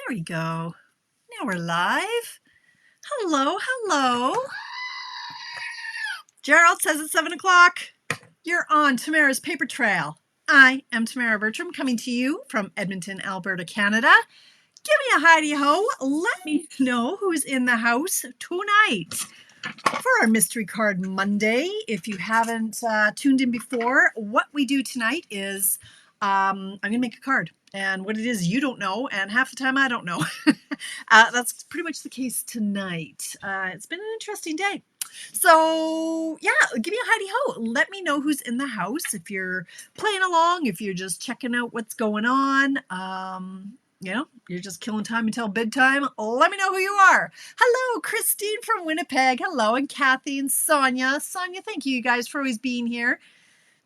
There we go. Now we're live. Hello, hello. Gerald says it's 7 o'clock. You're on Tamara's Paper Trail. I am Tamara Bertram, coming to you from Edmonton, Alberta, Canada. Give me a hidey-ho. Let me know who's in the house tonight for our Mystery Card Monday. If you haven't tuned in before, what we do tonight is I'm going to make a card. And what it is, you don't know, and half the time I don't know. That's pretty much the case tonight. It's been an interesting day. So, yeah, give me a hidey-ho. Let me know who's in the house. If you're playing along, if you're just checking out what's going on, you know, you're just killing time until bedtime, let me know who you are. Hello, Christine from Winnipeg. Hello, and Kathy and Sonia. Sonia, thank you guys for always being here.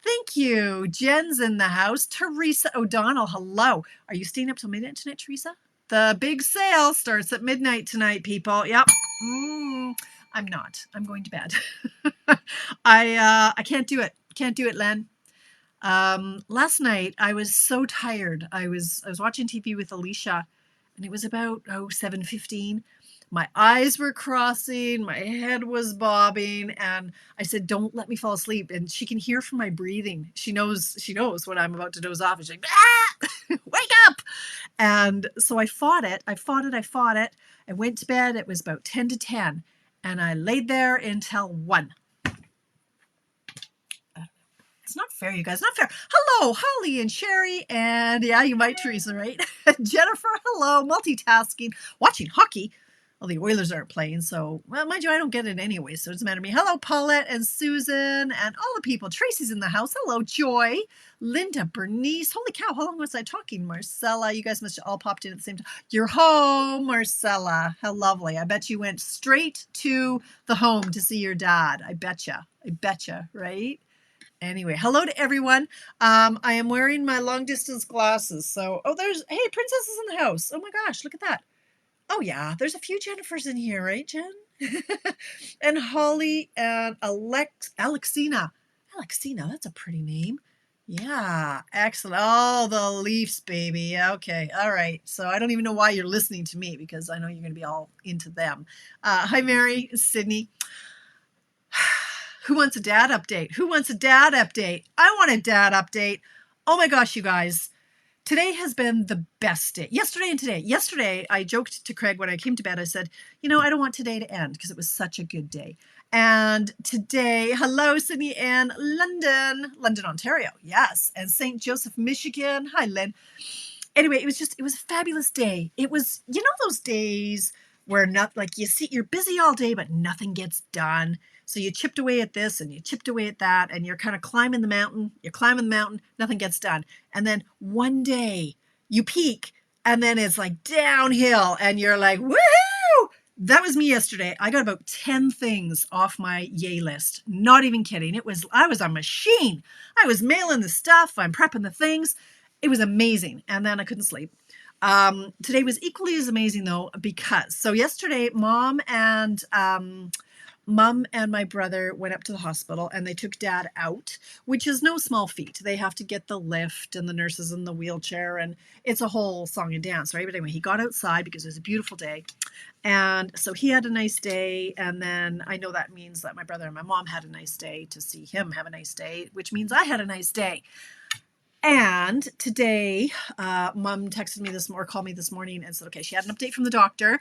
Thank you. Jen's in the house. Teresa O'Donnell, hello. Are you staying up till midnight tonight, Teresa? The big sale starts at midnight tonight, people. Yep. I'm not. I'm going to bed. I can't do it. Can't do it, Len. Last night I was so tired. I was watching TV with Alicia, and it was about 7:15. My eyes were crossing, my head was bobbing, and I said, "Don't let me fall asleep." And she can hear from my breathing. She knows when I'm about to doze off. And she's like, "Ah! Wake up!" And so I fought it. I went to bed. It was about 10 to 10, and I laid there until 1. It's not fair, you guys. Not fair. Hello, Holly and Sherry. And yeah, you might, Teresa, right? Jennifer, hello. Multitasking. Watching hockey. Well, the Oilers aren't playing, so, well, mind you, I don't get it anyway, so it doesn't matter to me. Hello, Paulette and Susan and all the people. Tracy's in the house. Hello, Joy. Linda, Bernice. Holy cow, how long was I talking? Marcella, you guys must have all popped in at the same time. You're home, Marcella. How lovely. I bet you went straight to the home to see your dad. I betcha, right? Anyway, hello to everyone. I am wearing my long distance glasses. So, hey, Princess is in the house. Oh my gosh, look at that. Oh yeah, there's a few Jennifers in here, right, Jen? And Holly and Alexina. Alexina, that's a pretty name. Yeah, excellent. Oh, the Leafs, baby. Okay, all right. So I don't even know why you're listening to me, because I know you're going to be all into them. Hi, Mary, Sydney. Who wants a dad update? Who wants a dad update? I want a dad update. Oh my gosh, you guys. Today has been the best day. Yesterday and today. Yesterday, I joked to Craig when I came to bed. I said, I don't want today to end because it was such a good day. And today, hello, Sydney and London, Ontario. Yes. And St. Joseph, Michigan. Hi, Lynn. Anyway, it was a fabulous day. It was, those days where you're busy all day, but nothing gets done. So you chipped away at this and you chipped away at that, and you're kind of climbing the mountain. You're climbing the mountain, nothing gets done. And then one day you peak, and then it's like downhill, and you're like, woohoo! That was me yesterday. I got about 10 things off my yay list. Not even kidding. I was a machine. I was mailing the stuff. I'm prepping the things. It was amazing. And then I couldn't sleep. Today was equally as amazing though, because yesterday mom and my brother went up to the hospital, and they took dad out, which is no small feat. They have to get the lift and the nurses in the wheelchair, and it's a whole song and dance, right? But anyway, he got outside because it was a beautiful day. And so he had a nice day. And then I know that means that my brother and my mom had a nice day to see him have a nice day, which means I had a nice day. And today, mom texted me called me this morning and said, okay, she had an update from the doctor.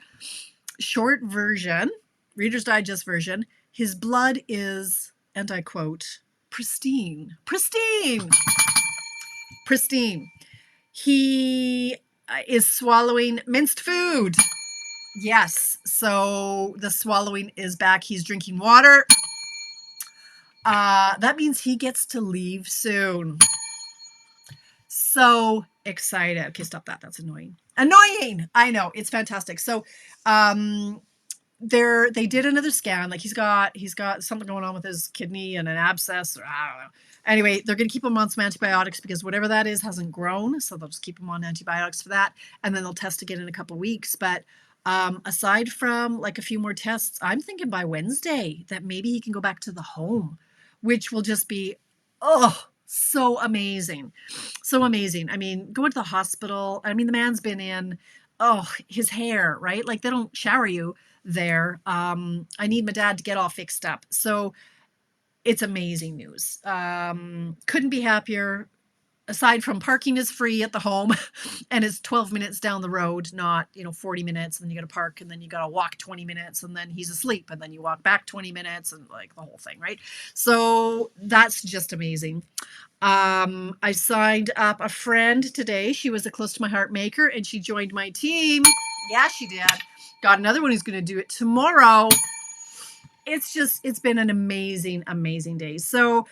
Short version, Reader's Digest version, his blood is, and I quote, pristine. He is swallowing minced food. Yes, so the swallowing is back. He's drinking water. That means he gets to leave soon. So excited. Okay, stop that. That's annoying. I know. It's fantastic. So, they did another scan. Like he's got something going on with his kidney and an abscess, or I don't know. Anyway, they're going to keep him on some antibiotics because whatever that is hasn't grown. So they'll just keep him on antibiotics for that. And then they'll test again in a couple of weeks. But aside from like a few more tests, I'm thinking by Wednesday that maybe he can go back to the home, which will just be, so amazing. I mean, going to the hospital. I mean, the man's been in oh, his hair, right? Like they don't shower you there. I need my dad to get all fixed up. So it's amazing news. Couldn't be happier. Aside from parking is free at the home and it's 12 minutes down the road, not, 40 minutes, and then you got to park and then you got to walk 20 minutes and then he's asleep and then you walk back 20 minutes and like the whole thing, right? So that's just amazing. I signed up a friend today. She was a close to my heart maker and she joined my team. Yeah, she did. Got another one who's going to do it tomorrow. It's been an amazing, amazing day. So,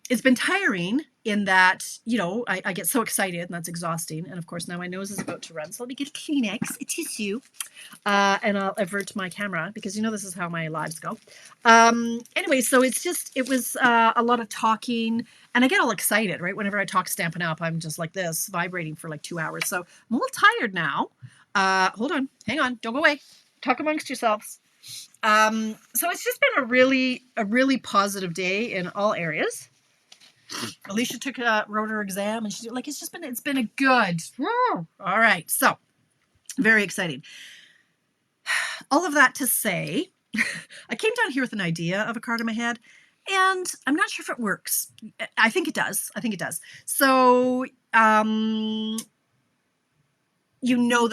it's been tiring in that, I get so excited and that's exhausting. And of course, now my nose is about to run. So let me get a Kleenex, a tissue, and I'll avert my camera because this is how my lives go. Anyway, so it was a lot of talking and I get all excited, right? Whenever I talk Stampin' Up, I'm just like this, vibrating for like 2 hours. So I'm a little tired now. Hold on, hang on, don't go away. Talk amongst yourselves. So it's just been a really positive day in all areas. Alicia took wrote her exam and it's been a good. All right. So very exciting. All of that to say, I came down here with an idea of a card in my head and I'm not sure if it works. I think it does. So, that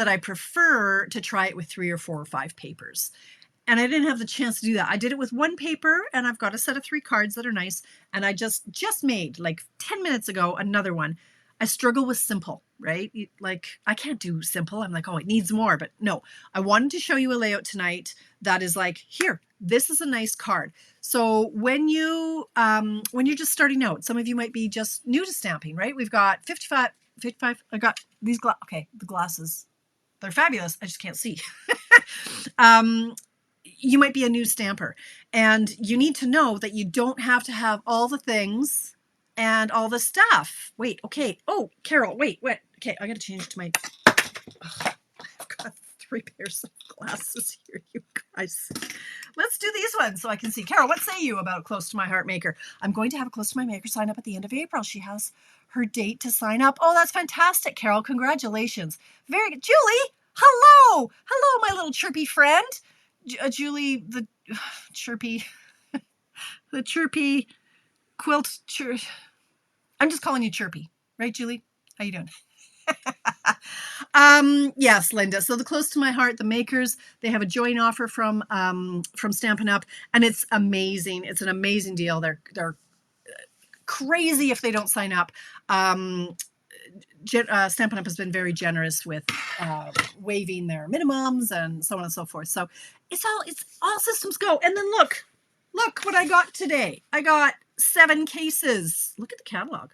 I prefer to try it with 3 or 4 or 5 papers. And I didn't have the chance to do that. I did it with 1 paper and I've got a set of 3 cards that are nice. And I just made like 10 minutes ago, another one. I struggle with simple, right? Like I can't do simple. I'm like, oh, it needs more, but no, I wanted to show you a layout tonight that is like, here, this is a nice card. So when you're just starting out, some of you might be just new to stamping, right? We've got 55, I got these, the glasses. They're fabulous. I just can't see. You might be a new stamper and you need to know that you don't have to have all the things and all the stuff. Wait, okay. Oh, Carol, wait. Okay, I got to change to my, I've got 3 pairs of glasses here, you guys. Let's do these ones so I can see. Carol, what say you about Close to My Heart Maker? I'm going to have a Close to My Maker sign up at the end of April. She has her date to sign up. Oh, that's fantastic, Carol. Congratulations. Very good. Julie, hello. Hello, my little chirpy friend. Julie, the chirpy quilt. I'm just calling you Chirpy, right, Julie? How you doing? Yes, Linda. So the Close to My Heart, the makers, they have a joint offer from Stampin' Up, and it's amazing. It's an amazing deal. They're crazy if they don't sign up. Stampin' Up has been very generous with waiving their minimums and so on and so forth. So it's all systems go. And then look what I got today. I got 7 cases. Look at the catalog.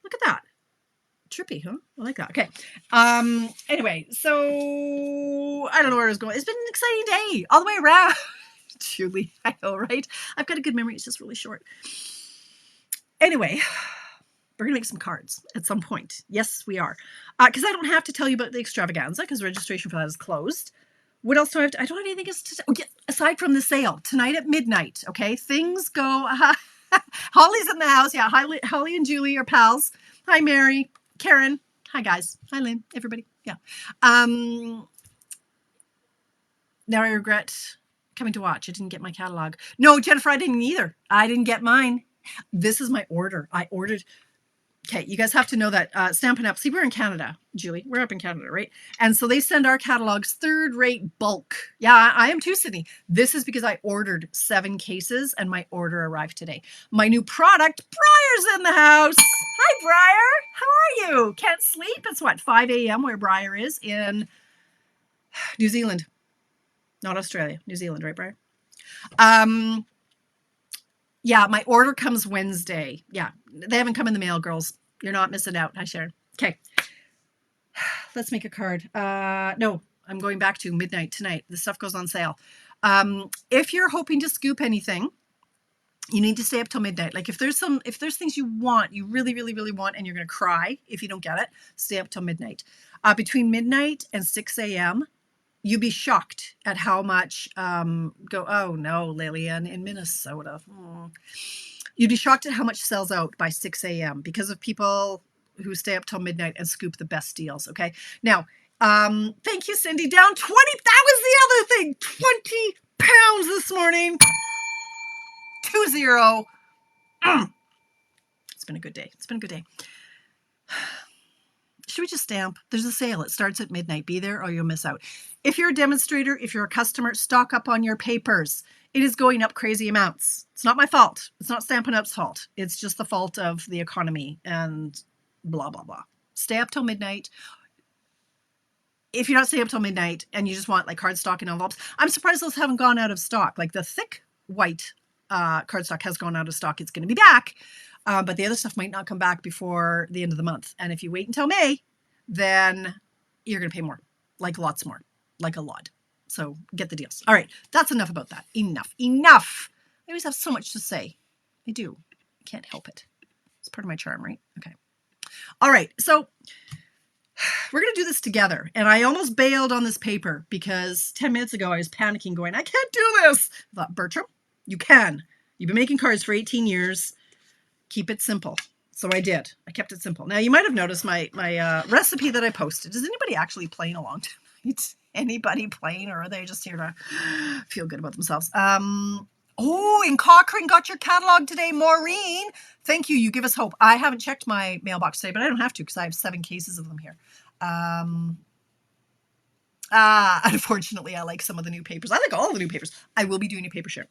Look at that. Trippy, huh? I like that. Okay. Anyway, so I don't know where I was going. It's been an exciting day all the way around. Julie, I know, right? I've got a good memory. It's just really short. Anyway, we're going to make some cards at some point. Yes, we are. Because I don't have to tell you about the extravaganza because registration for that is closed. What else do I have? I don't have anything else to say. Oh, yeah, aside from the sale tonight at midnight. Okay, things go. Holly's in the house. Yeah, Holly and Julie are pals. Hi, Mary, Karen. Hi, guys. Hi, Lynn. Everybody. Yeah. Now I regret coming to watch. I didn't get my catalog. No, Jennifer, I didn't either. I didn't get mine. This is my order. I ordered. Okay, you guys have to know that Stampin' Up. See, we're in Canada, Julie. We're up in Canada, right? And so they send our catalogs third-rate bulk. Yeah, I am too, Sydney. This is because I ordered 7 cases and my order arrived today. My new product, Briar's in the house. Hi, Briar. How are you? Can't sleep? It's what, 5 a.m. where Briar is in New Zealand. Not Australia, New Zealand, right, Briar? Yeah, my order comes Wednesday. Yeah, they haven't come in the mail, girls. You're not missing out. Hi, Sharon. Okay, let's make a card. No, I'm going back to midnight tonight. The stuff goes on sale. If you're hoping to scoop anything, you need to stay up till midnight. Like if there's things you want, you really, really, really want, and you're going to cry if you don't get it, stay up till midnight. Between midnight and 6 a.m., you'd be shocked at how much oh no, Lillian, in Minnesota. You'd be shocked at how much sells out by 6 a.m. because of people who stay up till midnight and scoop the best deals. Okay. Now, thank you, Cindy. Down 20. That was the other thing. 20 pounds this morning. 2-0. It's been a good day. It's been a good day. Should we just stamp? There's a sale. It starts at midnight. Be there or you'll miss out. If you're a demonstrator, if you're a customer, stock up on your papers. It is going up crazy amounts. It's not my fault. It's not Stampin' Up's fault. It's just the fault of the economy and blah, blah, blah. Stay up till midnight. If you're not staying up till midnight and you just want like cardstock and envelopes, I'm surprised those haven't gone out of stock. Like the thick white cardstock has gone out of stock. It's going to be back. But the other stuff might not come back before the end of the month. And if you wait until May, then you're going to pay more, like lots more, like a lot. So get the deals. All right. That's enough about that. Enough. I always have so much to say. I do. I can't help it. It's part of my charm, right? Okay. All right. So we're going to do this together. And I almost bailed on this paper because 10 minutes ago I was panicking going, I can't do this. I thought, Bertram, you can. You've been making cards for 18 years. Keep it simple. So I did. I kept it simple. Now you might have noticed my recipe that I posted. Is anybody actually playing along tonight? Anybody playing, or are they just here to feel good about themselves? Oh, in Cochrane got your catalog today, Maureen. Thank you. You give us hope. I haven't checked my mailbox today, but I don't have to because I have 7 cases of them here. Unfortunately, I like some of the new papers. I like all the new papers. I will be doing a paper share.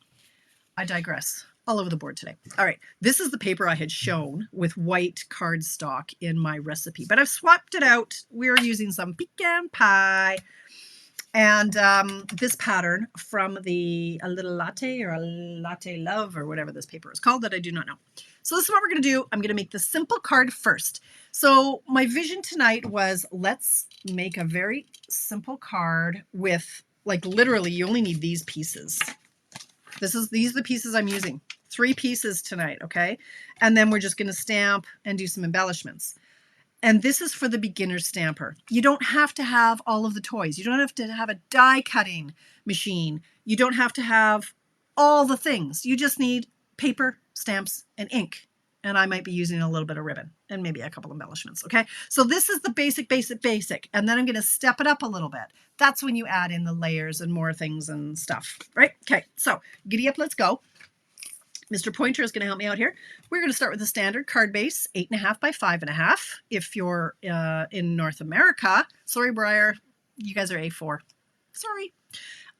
I digress. All over the board today. All right. This is the paper I had shown with white cardstock in my recipe, but I've swapped it out. We're using some pecan pie and this pattern from a little latte or a latte love or whatever this paper is called that I do not know. So this is what we're going to do. I'm going to make the simple card first. So my vision tonight was let's make a very simple card with like literally you only need these pieces. These are the pieces I'm using. 3 pieces tonight, okay? And then we're just going to stamp and do some embellishments. And this is for the beginner stamper. You don't have to have all of the toys. You don't have to have a die cutting machine. You don't have to have all the things. You just need paper, stamps, and ink. And I might be using a little bit of ribbon and maybe a couple embellishments, okay? So this is the basic. And then I'm going to step it up a little bit. That's when you add in the layers and more things and stuff, right? Okay, so giddy up, let's go. Mr. Pointer is going to help me out here. We're going to start with the standard card base, 8.5 by 5.5. If you're in North America, sorry, Briar, you guys are A4. Sorry.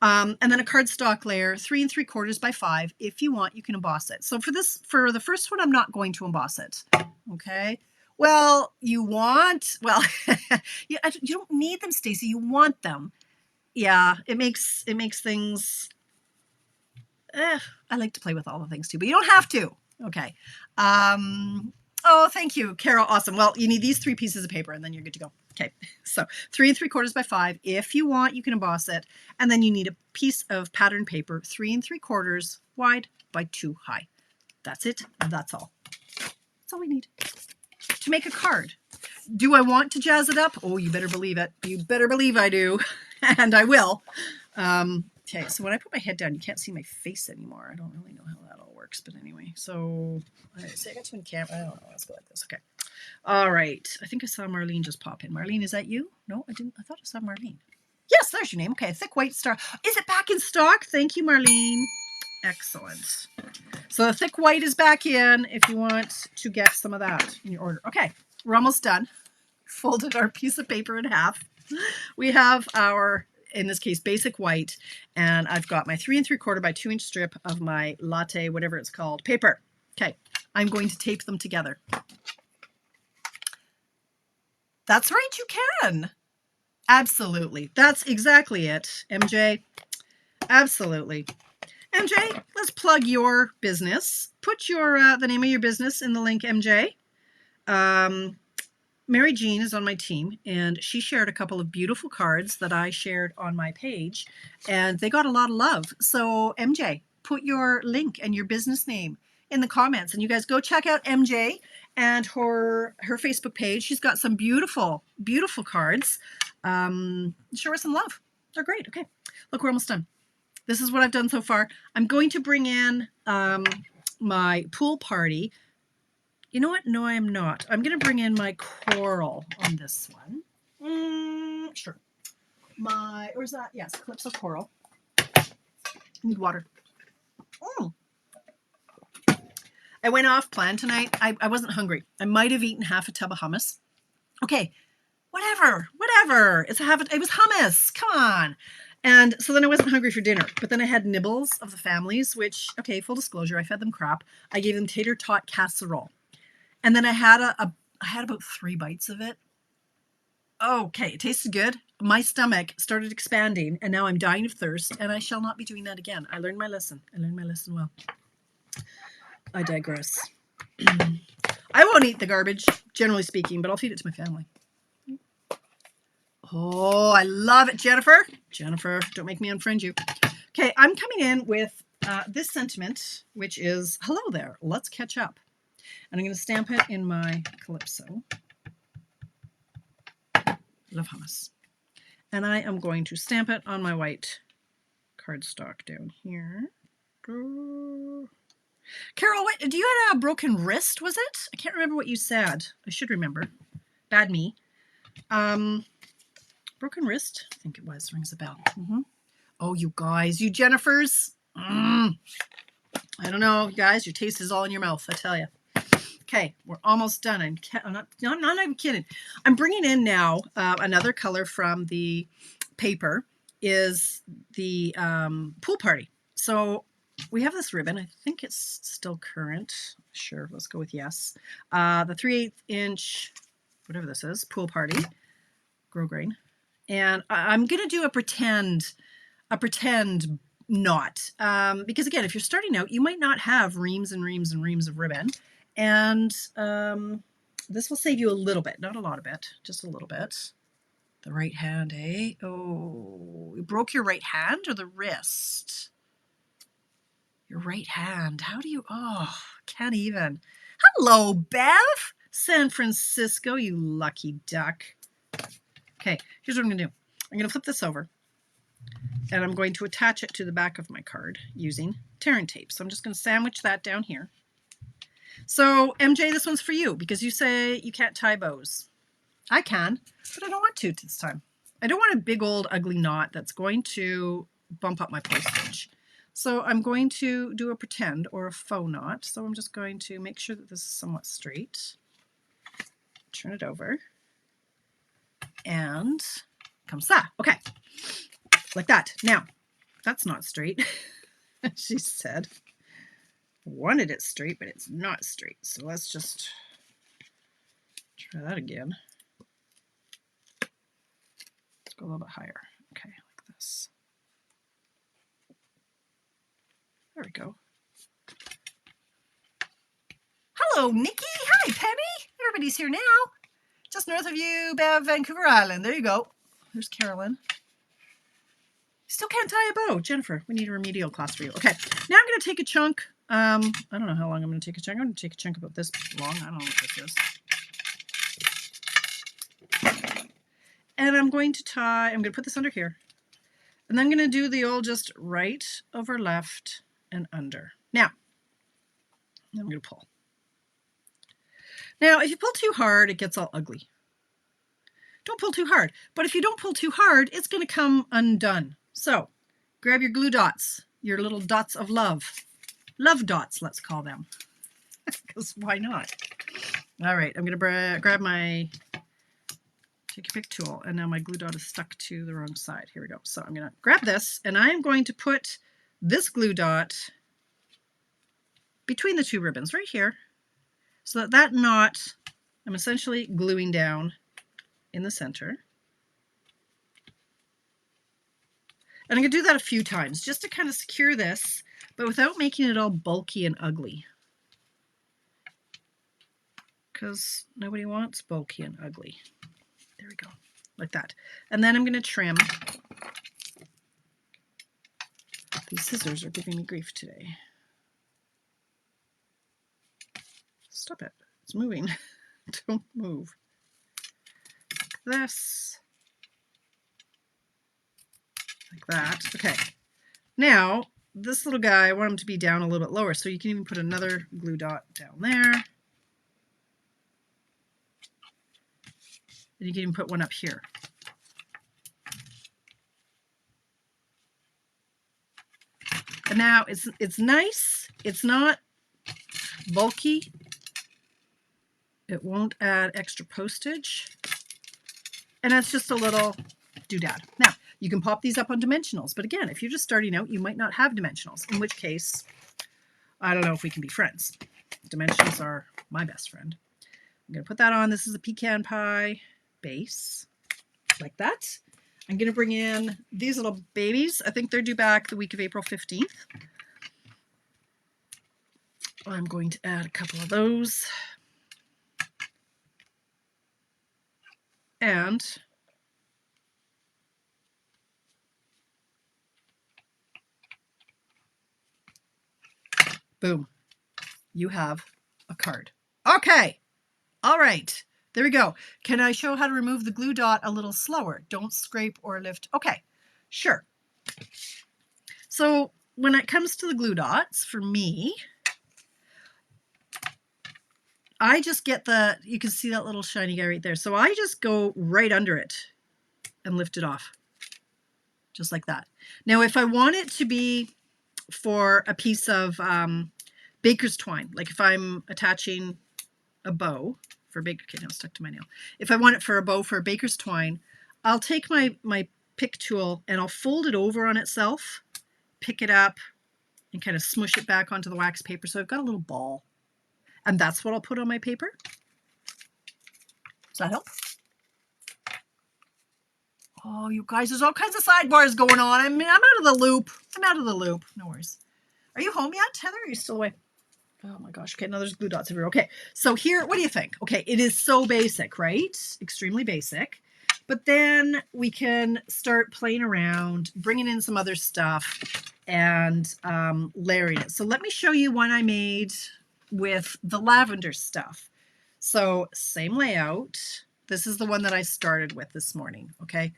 And then a cardstock layer, 3 3/4 by 5. If you want, you can emboss it. So for the first one, I'm not going to emboss it. Okay. Well, you don't need them, Stacy. You want them. Yeah, it makes things. I like to play with all the things too, but you don't have to. Okay. Oh, thank you, Carol. Awesome. Well, you need these 3 pieces of paper and then you're good to go. Okay. So 3 3/4 by 5. If you want, you can emboss it. And then you need a piece of pattern paper, 3 3/4 wide by 2 high. That's it. That's all. That's all we need to make a card. Do I want to jazz it up? Oh, you better believe it. You better believe I do. And I will. Okay, so when I put my head down, you can't see my face anymore. I don't really know how that all works, but anyway. So, all right, I got you in camera. I don't know. Let's go like this. Okay. All right. I think I saw Marlene just pop in. Marlene, is that you? No, I didn't. I thought I saw Marlene. Yes, there's your name. Okay, thick white star. Is it back in stock? Thank you, Marlene. Excellent. So the thick white is back in if you want to get some of that in your order. Okay, we're almost done. Folded our piece of paper in half. We have our, in this case, basic white, and I've got my 3 3/4 by 2 inch strip of my latte, whatever it's called, paper. Okay, I'm going to tape them together. That's right, you can. Absolutely. That's exactly it, MJ. Absolutely. MJ, let's plug your business. Put your the name of your business in the link, MJ. Mary Jean is on my team, and she shared a couple of beautiful cards that I shared on my page, and they got a lot of love. So MJ, put your link and your business name in the comments, and you guys go check out MJ and her Facebook page. She's got some beautiful, beautiful cards. Show her some love. They're great. Okay, look, we're almost done. This is what I've done so far. I'm going to bring in my pool party You know what? No, I am not. I'm going to bring in my coral on this one. Sure. Where's that? Yes, Calypso Coral. Need water. I went off plan tonight. I wasn't hungry. I might have eaten half a tub of hummus. Okay, whatever. It was hummus. Come on. And so then I wasn't hungry for dinner. But then I had nibbles of the families, which, okay, full disclosure, I fed them crap. I gave them tater tot casserole. And then I had I had about 3 bites of it. Okay, it tasted good. My stomach started expanding, and now I'm dying of thirst, and I shall not be doing that again. I learned my lesson. Well. I digress. I won't eat the garbage, generally speaking, but I'll feed it to my family. Oh, I love it, Jennifer. Jennifer, don't make me unfriend you. Okay, I'm coming in with this sentiment, which is, hello there, let's catch up. And I'm going to stamp it in my Calypso. Love hummus. And I am going to stamp it on my white cardstock down here. Carol, do you have a broken wrist, was it? I can't remember what you said. I should remember. Bad me. Broken wrist, I think it was. Rings a bell. Oh, you guys, you Jennifers. I don't know, you guys. Your taste is all in your mouth, I tell you. Okay, we're almost done. I'm not even kidding. I'm bringing in now another color from the paper is the pool party. So we have this ribbon. I think it's still current. Sure, let's go with yes. The 3/8 inch, whatever this is, pool party, grosgrain. And I'm going to do a pretend knot. Because again, if you're starting out, you might not have reams and reams and reams of ribbon. And this will save you a little bit, not a lot of it, just a little bit. The right hand, eh? Oh, you broke your right hand or the wrist? Your right hand. How do you, oh, can't even. Hello, Bev. San Francisco, you lucky duck. Okay, here's what I'm going to do. I'm going to flip this over. And I'm going to attach it to the back of my card using tearing tape. So I'm just going to sandwich that down here. So, MJ, this one's for you because you say you can't tie bows. I can, but I don't want to this time. I don't want a big old ugly knot that's going to bump up my postage. So I'm going to do a pretend or a faux knot. So I'm just going to make sure that this is somewhat straight. Turn it over. And comes that. Okay, like that. Now, that's not straight, she said. Wanted it straight, but it's not straight. So let's just try that again. Let's go a little bit higher. Okay, like this. There we go. Hello, Nikki. Hi, Penny. Everybody's here now. Just north of you, Bev, Vancouver Island. There you go. There's Carolyn. Still can't tie a bow. Jennifer, we need a remedial class for you. Okay, now I'm going to take a chunk. I don't know how long I'm going to take a chunk. I'm going to take a chunk about this long. I don't know what this is. And I'm going to tie, I'm going to put this under here. And then I'm going to do the old just right over left and under. Now, I'm going to pull. Now, if you pull too hard, it gets all ugly. Don't pull too hard. But if you don't pull too hard, it's going to come undone. So, grab your glue dots, your little dots of love. Love dots, let's call them. Because why not? All right, I'm going to grab my take your pick tool, and now my glue dot is stuck to the wrong side. Here we go. So I'm going to grab this, and I'm going to put this glue dot between the two ribbons right here, so that that knot I'm essentially gluing down in the center. And I'm going to do that a few times just to kind of secure this, but without making it all bulky and ugly. Because nobody wants bulky and ugly. There we go, like that. And then I'm going to trim. These scissors are giving me grief today. Stop it, it's moving. Don't move. Like this. Like that. Okay. Now, this little guy, I want him to be down a little bit lower, so you can even put another glue dot down there. And you can even put one up here. And now it's nice. It's not bulky. It won't add extra postage. And that's just a little doodad. Now, you can pop these up on dimensionals. But again, if you're just starting out, you might not have dimensionals, in which case, I don't know if we can be friends. Dimensionals are my best friend. I'm going to put that on. This is a pecan pie base, like that. I'm going to bring in these little babies. I think they're due back the week of April 15th. I'm going to add a couple of those. And boom, you have a card. Okay. All right. There we go. Can I show how to remove the glue dot a little slower? Don't scrape or lift. Okay, sure. So when it comes to the glue dots, for me, I just get you can see that little shiny guy right there. So I just go right under it and lift it off, just like that. Now, if I want it to be for a piece of baker's twine, like if I'm attaching a bow for baker, okay, now it's stuck to my nail. If I want it for a bow for a baker's twine, I'll take my pick tool and I'll fold it over on itself, pick it up, and kind of smush it back onto the wax paper. So I've got a little ball. And that's what I'll put on my paper. Does that help? Oh, you guys, there's all kinds of sidebars going on. I mean, I'm out of the loop. I'm out of the loop. No worries. Are you home yet, Heather? Are you still away? Oh my gosh. Okay, now there's glue dots everywhere. Okay, so here, what do you think? Okay, it is so basic, right? Extremely basic. But then we can start playing around, bringing in some other stuff, and layering it. So let me show you one I made with the lavender stuff. So same layout. This is the one that I started with this morning. Okay.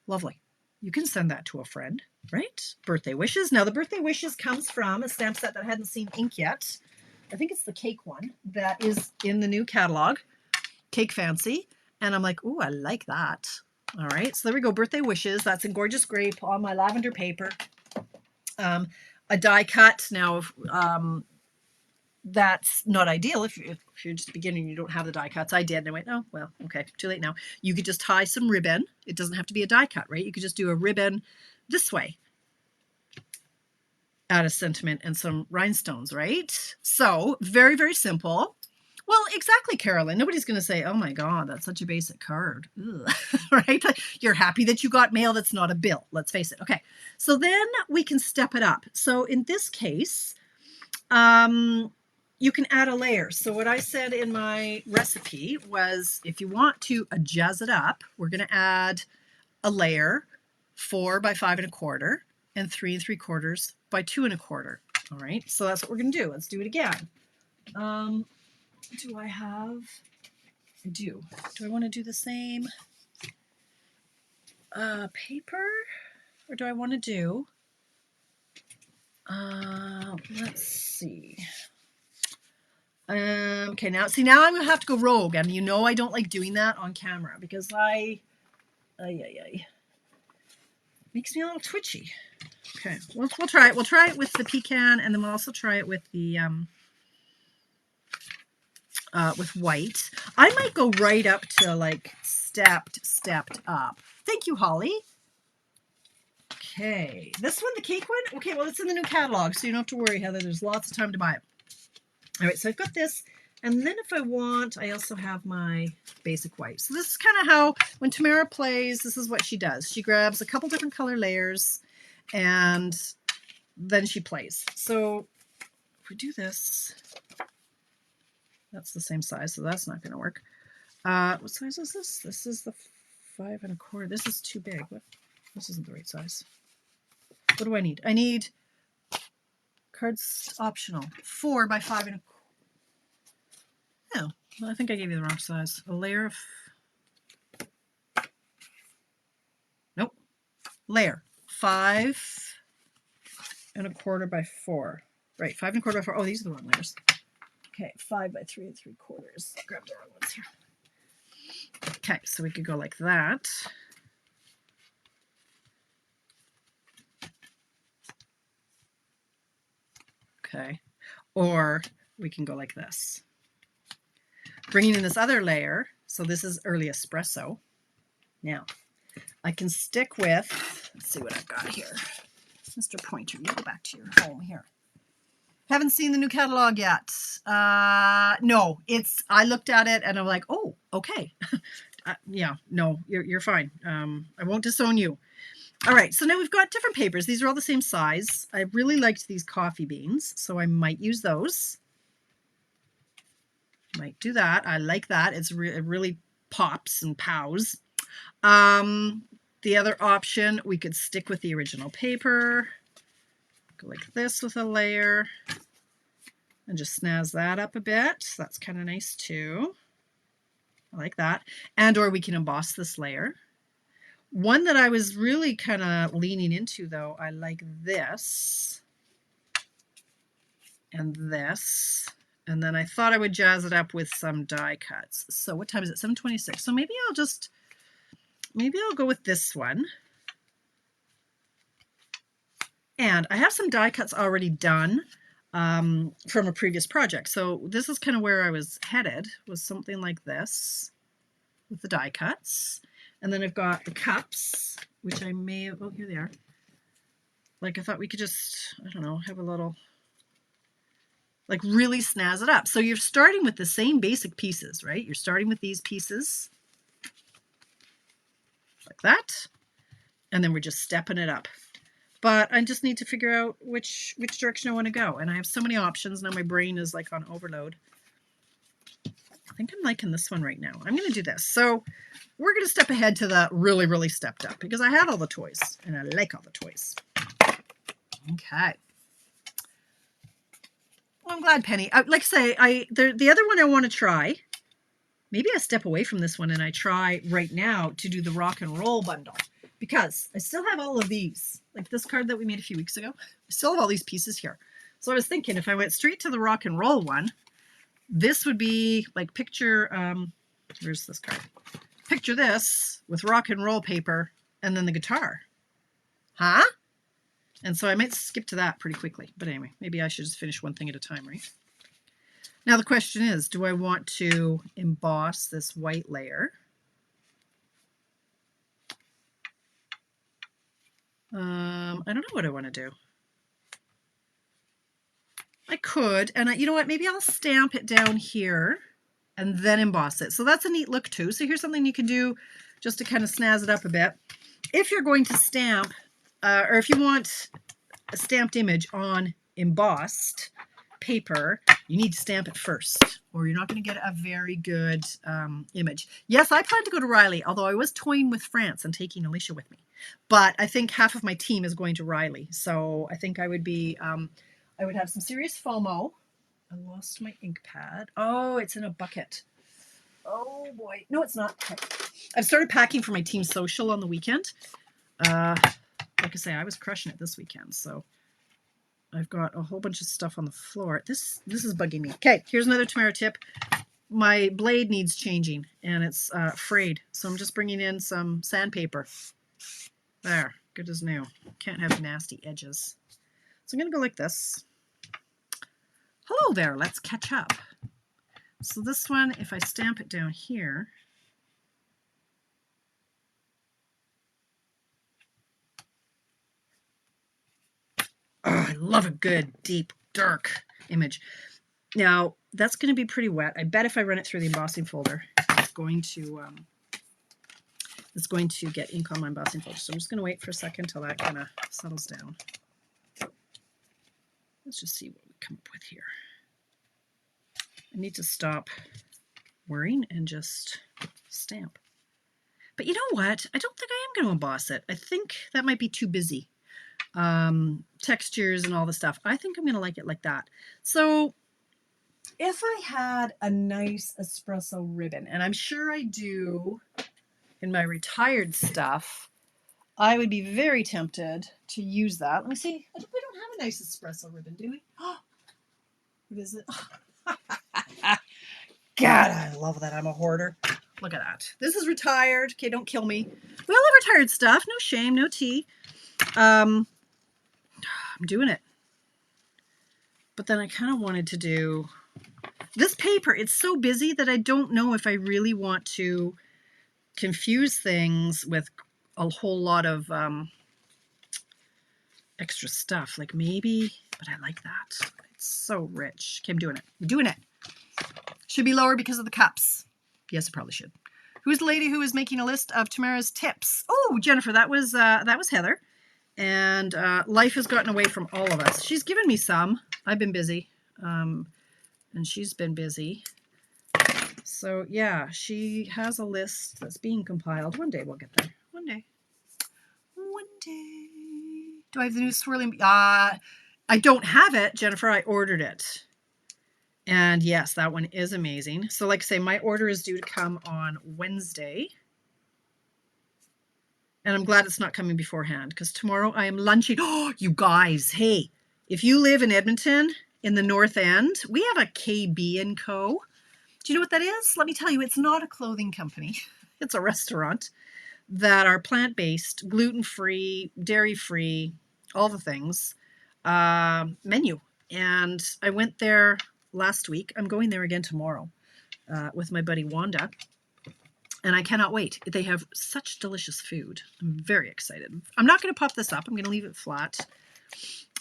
Lovely. You can send that to a friend, right? Birthday wishes. Now the birthday wishes comes from a stamp set that hadn't seen ink yet. I think it's the cake one that is in the new catalog, Cake Fancy. And I'm like, ooh, I like that. All right. So there we go. Birthday wishes. That's in gorgeous grape on my lavender paper. A die cut. Now, that's not ideal if you're just beginning, you don't have the die cuts. I did, and I went, oh, well, okay, too late now. You could just tie some ribbon. It doesn't have to be a die cut, right? You could just do a ribbon this way. Add a sentiment and some rhinestones, right? So very, very simple. Well, exactly, Carolyn. Nobody's going to say, oh my God, that's such a basic card. Right? You're happy that you got mail that's not a bill. Let's face it. Okay. So then we can step it up. So in this case, you can add a layer. So what I said in my recipe was, if you want to jazz it up, we're going to add a layer 4 by 5 1/4 and 3 3/4 by 2 1/4. All right, so that's what we're going to do. Let's do it again. Do I have? I do. Do I want to do the same paper, or do I want to do? Let's see. Okay, now I'm gonna have to go rogue, and you know I don't like doing that on camera because makes me a little twitchy. Okay, we'll try it. We'll try it with the pecan, and then we'll also try it with the with white. I might go right up to like stepped up. Thank you, Holly. Okay, this one, the cake one. Okay, well it's in the new catalog, so you don't have to worry, Heather. There's lots of time to buy it. All right, so I've got this, and then if I want, I also have my basic white. So this is kind of how, when Tamara plays, this is what she does. She grabs a couple different color layers, and then she plays. So if we do this, that's the same size, so that's not going to work. What size is this? This is the 5 1/4. This is too big. What? This isn't the right size. What do I need? I need cards optional 4 by 5 1/4. Oh, well, I think I gave you the wrong size. A layer of, nope, layer 5 1/4 by 4. Right, 5 1/4 by 4. Oh, these are the wrong layers. Okay, 5 by 3 3/4. Grab the wrong ones here. Okay, so we could go like that. Okay, or we can go like this. Bringing in this other layer, so this is early espresso. Now, I can stick with, let's see what I've got here. Mr. Pointer, you go back to your home here. Haven't seen the new catalog yet. No, I looked at it and I'm like, oh, okay. Yeah, no, you're fine. I won't disown you. All right, so now we've got different papers. These are all the same size. I really liked these coffee beans, so I might use those. Might do that. I like that. It really pops and pows. The other option, we could stick with the original paper. Go like this with a layer and just snazz that up a bit. That's kind of nice too. I like that. And or we can emboss this layer. One that I was really kind of leaning into though, I like this and this. And then I thought I would jazz it up with some die cuts. So what time is it? 7:26. So maybe I'll go with this one. And I have some die cuts already done from a previous project. So this is kind of where I was headed, was something like this with the die cuts. And then I've got the cups, which I may have, oh, here they are. Like I thought we could just, I don't know, have a little, like really snazz it up. So you're starting with the same basic pieces, right? You're starting with these pieces like that. And then we're just stepping it up. But I just need to figure out which direction I want to go. And I have so many options. Now my brain is like on overload. I think I'm liking this one right now. I'm going to do this. So we're going to step ahead to the really, really stepped up because I had all the toys and I like all the toys. Okay. Well, I'm glad, Penny. Like I say, the other one I want to try, maybe I step away from this one and I try right now to do the rock and roll bundle because I still have all of these, like this card that we made a few weeks ago. I still have all these pieces here. So I was thinking if I went straight to the rock and roll one, this would be like picture, where's this card? Picture this with rock and roll paper and then the guitar. Huh? And so I might skip to that pretty quickly. But anyway, maybe I should just finish one thing at a time, right? Now the question is, do I want to emboss this white layer? I don't know what I want to do. I could, and you know what, maybe I'll stamp it down here and then emboss it. So that's a neat look too. So here's something you can do just to kind of snazz it up a bit. If you're going to stamp, or if you want a stamped image on embossed paper, you need to stamp it first, or you're not going to get a very good image. Yes, I plan to go to Riley, although I was toying with France and taking Alicia with me. But I think half of my team is going to Riley. So I think I would be, I would have some serious FOMO. I lost my ink pad. Oh, it's in a bucket. Oh boy. No, it's not. Okay. I've started packing for my team social on the weekend. Like I say, I was crushing it this weekend. So I've got a whole bunch of stuff on the floor. This is bugging me. Okay, here's another Tamara tip. My blade needs changing and it's frayed. So I'm just bringing in some sandpaper. There, good as new. Can't have nasty edges. So I'm going to go like this. Hello there, let's catch up. So this one, if I stamp it down here, oh, I love a good, deep, dark image. Now, that's going to be pretty wet. I bet if I run it through the embossing folder, it's going to get ink on my embossing folder. So I'm just going to wait for a second till that kind of settles down. Let's just see what we come up with here. I need to stop worrying and just stamp. But you know what? I don't think I am going to emboss it. I think that might be too busy. Textures and all the stuff. I think I'm going to like it like that. So if I had a nice espresso ribbon, and I'm sure I do in my retired stuff, I would be very tempted to use that. Let me see. We don't have a nice espresso ribbon, do we? Oh, what is it? God, I love that I'm a hoarder. Look at that. This is retired. Okay, don't kill me. We all have retired stuff. No shame, no tea. I'm doing it. But then I kind of wanted to do this paper. It's so busy that I don't know if I really want to confuse things with a whole lot of extra stuff. Like maybe, but I like that. It's so rich. Okay, I'm doing it. I'm doing it. Should be lower because of the cups. Yes, it probably should. Who's the lady who is making a list of Tamara's tips? Oh, Jennifer, that was Heather. And life has gotten away from all of us. She's given me some. I've been busy. And she's been busy. So yeah, she has a list that's being compiled. One day we'll get there. One day. One day. Do I have the new swirling? I don't have it, Jennifer. I ordered it. And yes, that one is amazing. So like I say, my order is due to come on Wednesday. And I'm glad it's not coming beforehand because tomorrow I am lunching. Oh, you guys, hey, if you live in Edmonton in the North End, we have a KB & Co. Do you know what that is? Let me tell you, it's not a clothing company. It's a restaurant that are plant-based, gluten-free, dairy-free, all the things, menu. And I went there last week. I'm going there again tomorrow with my buddy Wanda. And I cannot wait. They have such delicious food. I'm very excited. I'm not going to pop this up. I'm going to leave it flat.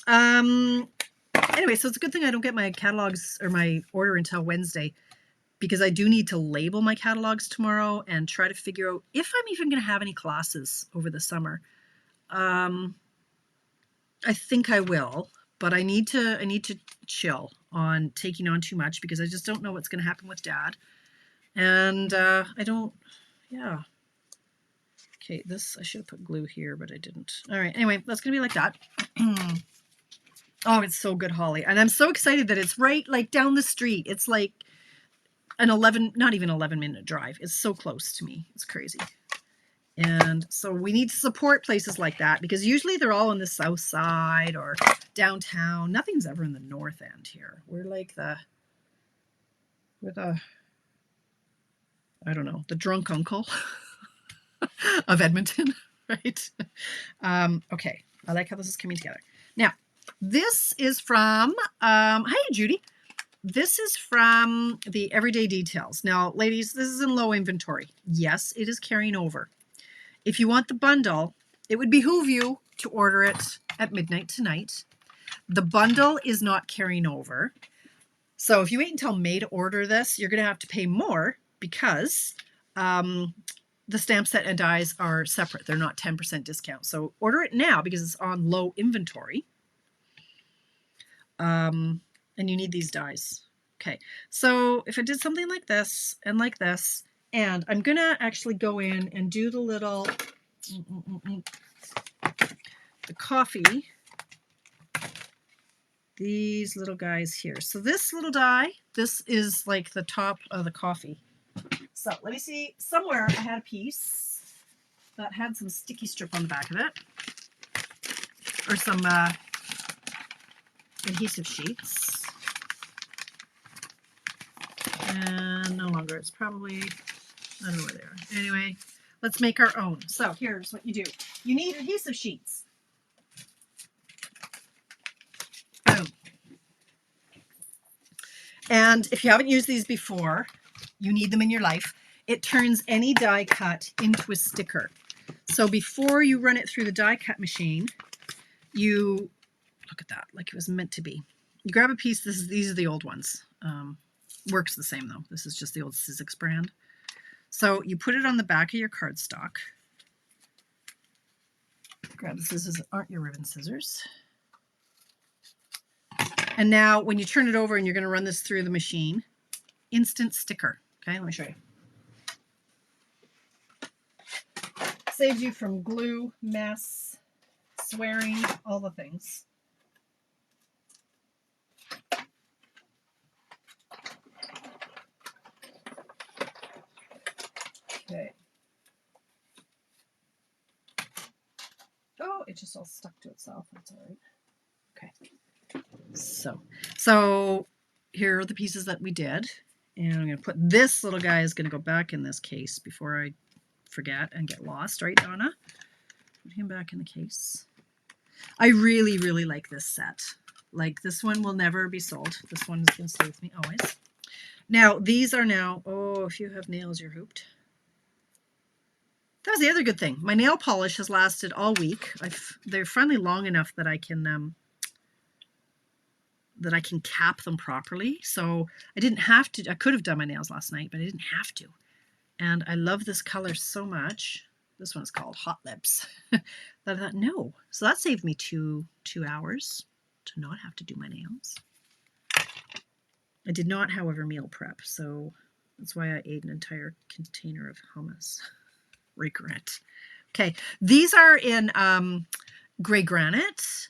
Anyway, so it's a good thing I don't get my catalogs or my order until Wednesday because I do need to label my catalogs tomorrow and try to figure out if I'm even going to have any classes over the summer. I think I will, but I need to chill on taking on too much because I just don't know what's going to happen with Dad. And I don't, yeah. Okay, this, I should have put glue here, but I didn't. All right, anyway, that's going to be like that. Oh, it's so good, Holly. And I'm so excited that it's right, like, down the street. It's like an not even 11-minute drive. It's so close to me. It's crazy. And so we need to support places like that because usually they're all on the south side or downtown. Nothing's ever in the north end here. We're like I don't know, the drunk uncle of Edmonton, right? Okay, I like how this is coming together. Now, this is from, hi, Judy. This is from the Everyday Details. Now, ladies, this is in low inventory. Yes, it is carrying over. If you want the bundle, it would behoove you to order it at midnight tonight. The bundle is not carrying over. So if you wait until May to order this, you're going to have to pay more because the stamp set and dies are separate. They're not 10% discount. So order it now because it's on low inventory. And you need these dies. Okay, so if I did something like this, and I'm going to actually go in and do the little, the coffee, these little guys here. So this little die, this is like the top of the coffee. So let me see, somewhere I had a piece that had some sticky strip on the back of it, or some adhesive sheets. And no longer, it's probably, I don't know where they are. Anyway, let's make our own. So here's what you do. You need adhesive sheets. Boom. And if you haven't used these before, you need them in your life. It turns any die cut into a sticker. So before you run it through the die cut machine, you, look at that, like it was meant to be. You grab a piece, these are the old ones. Works the same though. This is just the old Sizzix brand. So you put it on the back of your cardstock. Grab the scissors that aren't your ribbon scissors. And now when you turn it over and you're going to run this through the machine, instant sticker. Okay, let me show you. Saves you from glue, mess, swearing, all the things. Okay. Oh, it just all stuck to itself. That's all right. Okay. So here are the pieces that we did. And I'm going to put this little guy is going to go back in this case before I forget and get lost, right, Donna? Put him back in the case. I really, really like this set. Like, this one will never be sold. This one is going to stay with me always. Now, these are now, oh, if you have nails, you're hooped. That was the other good thing. My nail polish has lasted all week. They're finally long enough that I can cap them properly. So I didn't have to. I could have done my nails last night, but I didn't have to. And I love this color so much. This one is called Hot Lips. That I thought, no. So that saved me two hours to not have to do my nails. I did not, however, meal prep, so that's why I ate an entire container of hummus. Regret. Okay, these are in gray granite,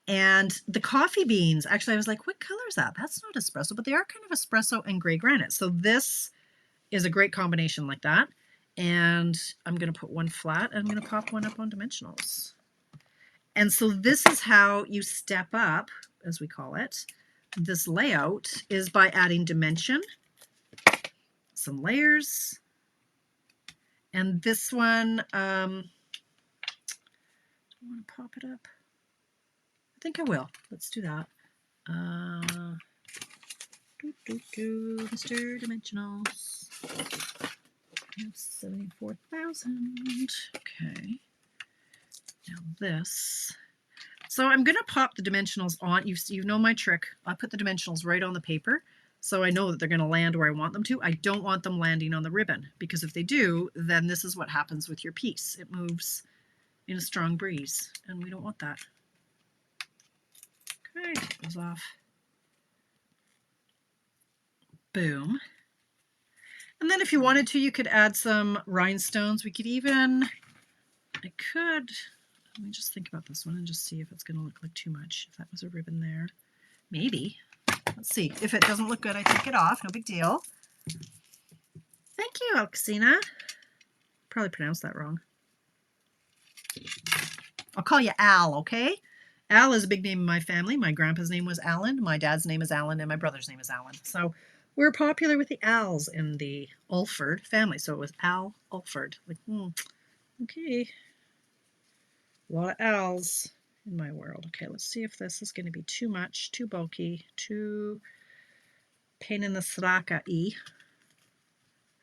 and the coffee beans, actually I was like, what color is that? That's not espresso, but they are kind of espresso and gray granite. So this is a great combination like that. And I'm going to put one flat, and I'm going to pop one up on dimensionals. And so this is how you step up, as we call it. This layout is by adding dimension, some layers, and this one, do I want to pop it up? I think I will. Let's do that. Mr. Dimensionals. 74,000. Okay. Now this. So I'm going to pop the dimensionals on. You know my trick. I put the dimensionals right on the paper, so I know that they're going to land where I want them to. I don't want them landing on the ribbon, because if they do, then this is what happens with your piece. It moves in a strong breeze, and we don't want that. Okay, take those off. Boom. And then if you wanted to, you could add some rhinestones. We could even, let me just think about this one and just see if it's going to look like too much. If that was a ribbon there, maybe. Let's see. If it doesn't look good, I take it off. No big deal. Thank you, Alcina. Probably pronounced that wrong. I'll call you Al, okay? Al is a big name in my family. My grandpa's name was Alan. My dad's name is Alan, and my brother's name is Alan. So we're popular with the Als in the Ulford family. So it was Al Ulford. Like, okay. A lot of Als in my world. Okay, let's see if this is going to be too much, too bulky, too pain in the sraka-y.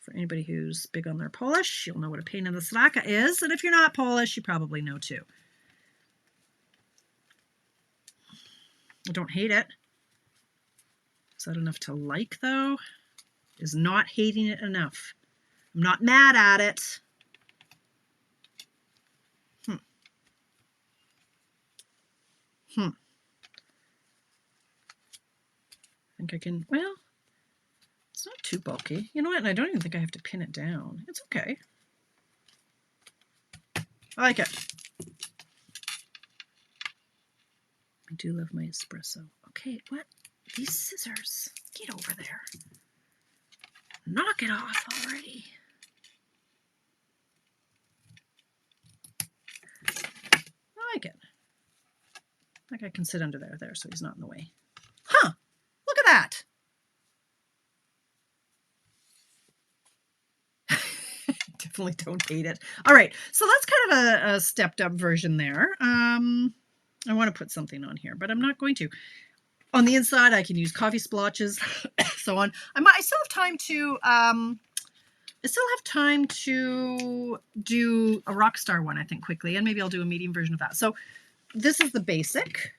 For anybody who's big on their Polish, you'll know what a pain in the sraka is. And if you're not Polish, you probably know too. I don't hate it. Is that enough to like, though? Is not hating it enough? I'm not mad at it. I think I can, well, it's not too bulky. You know what? And I don't even think I have to pin it down. It's okay. I like it. I do love my espresso. Okay, what? These scissors. Get over there. Knock it off already. I like it. Like I can sit under there, so he's not in the way. Huh! Look at that! Definitely don't hate it. All right, so that's kind of a stepped up version there. I want to put something on here, but I'm not going to. On the inside, I can use coffee splotches, so on. I still have time to. I still have time to do a Rockstar one, I think, quickly, and maybe I'll do a medium version of that. So this is the basic.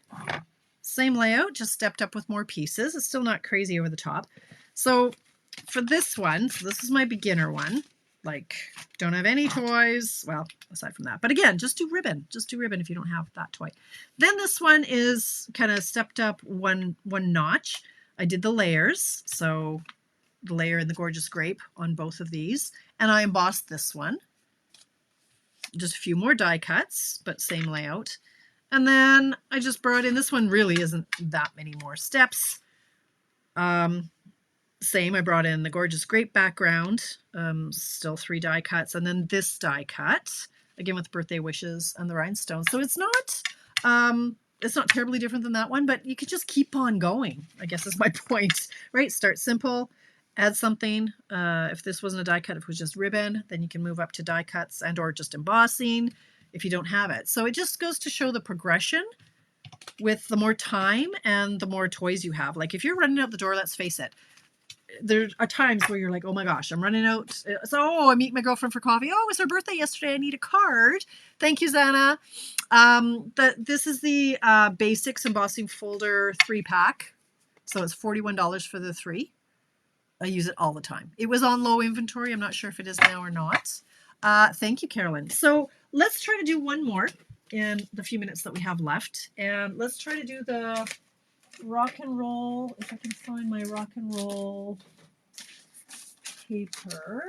Same layout, just stepped up with more pieces. It's still not crazy over the top. So for this one, so this is my beginner one. Like, don't have any toys. Well, aside from that. But again, just do ribbon. Just do ribbon if you don't have that toy. Then this one is kind of stepped up one notch. I did the layers. So the layer and the Gorgeous Grape on both of these. And I embossed this one. Just a few more die cuts, but same layout. And then I just brought in, this one really isn't that many more steps. Same, I brought in the Gorgeous Grape background, still 3 die cuts, and then this die cut, again with birthday wishes and the rhinestones. So it's not terribly different than that one, but you could just keep on going, I guess is my point, right? Start simple add something. If this wasn't a die cut, if it was just ribbon, then you can move up to die cuts and or just embossing if you don't have it. So it just goes to show the progression with the more time and the more toys you have. Like if you're running out the door, let's face it, there are times where you're like, oh my gosh, I'm running out. So, oh, I'm meeting my girlfriend for coffee. Oh, it was her birthday yesterday. I need a card. Thank you, Zana. This is the Basics Embossing Folder 3-pack. So it's $41 for the 3. I use it all the time. It was on low inventory. I'm not sure if it is now or not. Thank you, Carolyn. So let's try to do one more in the few minutes that we have left. And let's try to do the rock and roll, if I can find my rock and roll paper.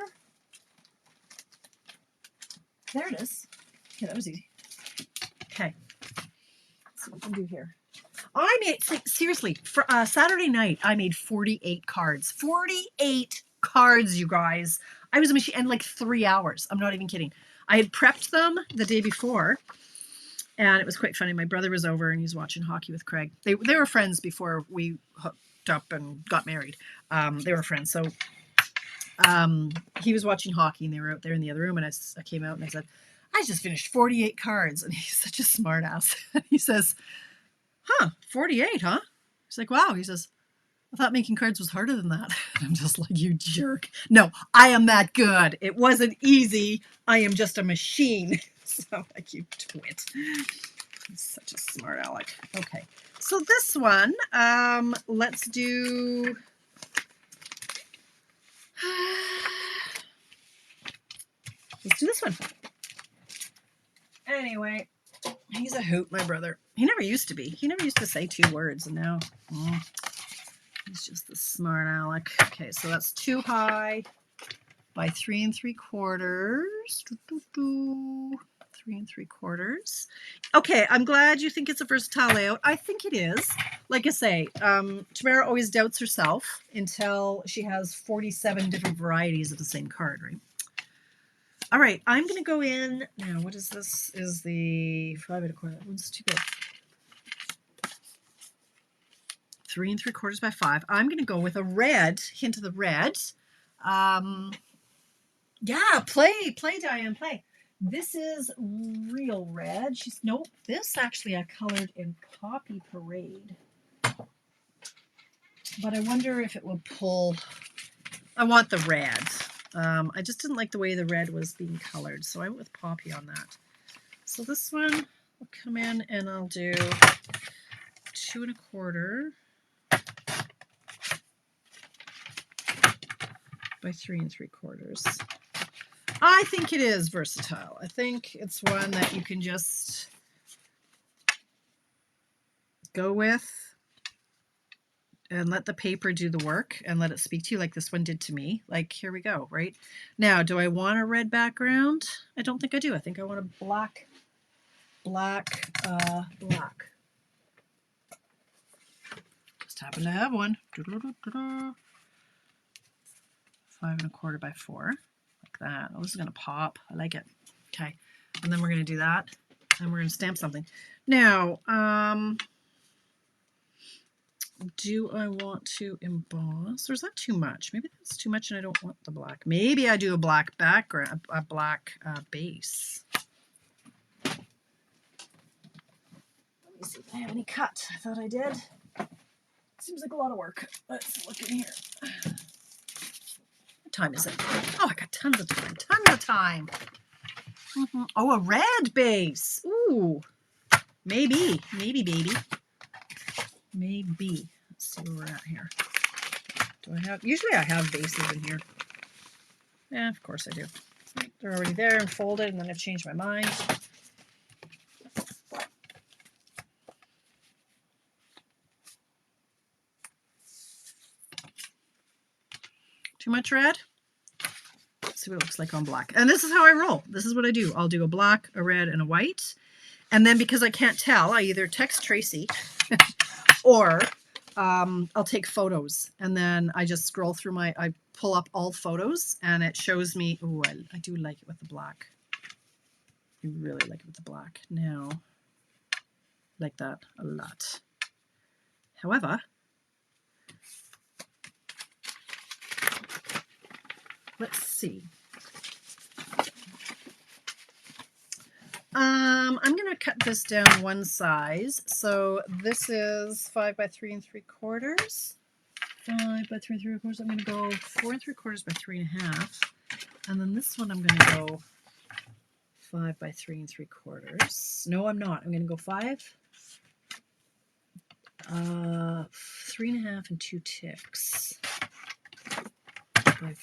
There it is. Okay, that was easy. Okay, let's see what we can do here. I made, seriously, for Saturday night, I made 48 cards. 48 cards, you guys. I was a machine, and like 3 hours. I'm not even kidding. I had prepped them the day before, and it was quite funny. My brother was over, and he was watching hockey with Craig. They were friends before we hooked up and got married. They were friends. So he was watching hockey, and they were out there in the other room, and I came out, and I said, I just finished 48 cards. And he's such a smart ass. He says, 48, huh? He's like, wow. He says, I thought making cards was harder than that. And I'm just like, you jerk. No, I am that good. It wasn't easy. I am just a machine. So like, you twit. He's such a smart aleck. Okay. So this one, let's do... Let's do this one. Anyway, he's a hoot, my brother. He never used to be. He never used to say 2 words, and now he's just the smart aleck. Okay, so that's 2 high by 3 3/4. 3 3/4. Okay, I'm glad you think it's a versatile layout. I think it is. Like I say, Tamara always doubts herself until she has 47 different varieties of the same card, right? All right, I'm going to go in now. What is this? Is the 5 1/4? That one's too big. 3 3/4 by 5. I'm going to go with a red, hint of the red. Yeah, play, Diane, play. This is real red. Nope, this actually I colored in Copy Parade. But I wonder if it will pull. I want the red. I just didn't like the way the red was being colored, so I went with Poppy on that. So this one will come in and I'll do 2 1/4 by 3 3/4. I think it is versatile. I think it's one that you can just go with and let the paper do the work and let it speak to you like this one did to me. Like, here we go, right? Now, do I want a red background? I don't think I do. I think I want a black. Just happen to have one. 5 1/4 by 4. Like that. Oh, this is going to pop. I like it. Okay. And then we're going to do that. And we're going to stamp something. Now, do I want to emboss, or is that too much? Maybe that's too much and I don't want the black. Maybe I do a black background, a black base. Let me see if I have any cut. I thought I did. Seems like a lot of work. Let's look in here. What time is it? Oh, I got tons of time. Oh, a red base. Ooh, maybe, baby. Maybe. Let's see where we're at here. Do I have? Usually I have bases in here. Yeah, of course I do. They're already there and folded, and then I've changed my mind. Too much red? Let's see what it looks like on black. And this is how I roll. This is what I do. I'll do a black, a red, and a white. And then because I can't tell, I either text Tracy or I'll take photos, and then I just scroll through I pull up all photos, and it shows me. Oh, I do like it with the black. I really like it with the black. Now, I like that a lot. However, let's see. I'm going to cut this down one size. So this is 5 by 3 3/4. 5 by 3 3/4. I'm going to go 4 3/4 by 3 1/2. And then this one I'm going to go 5 by 3 3/4. No, I'm not. I'm going to go 5, 3 1/2 and 2 ticks by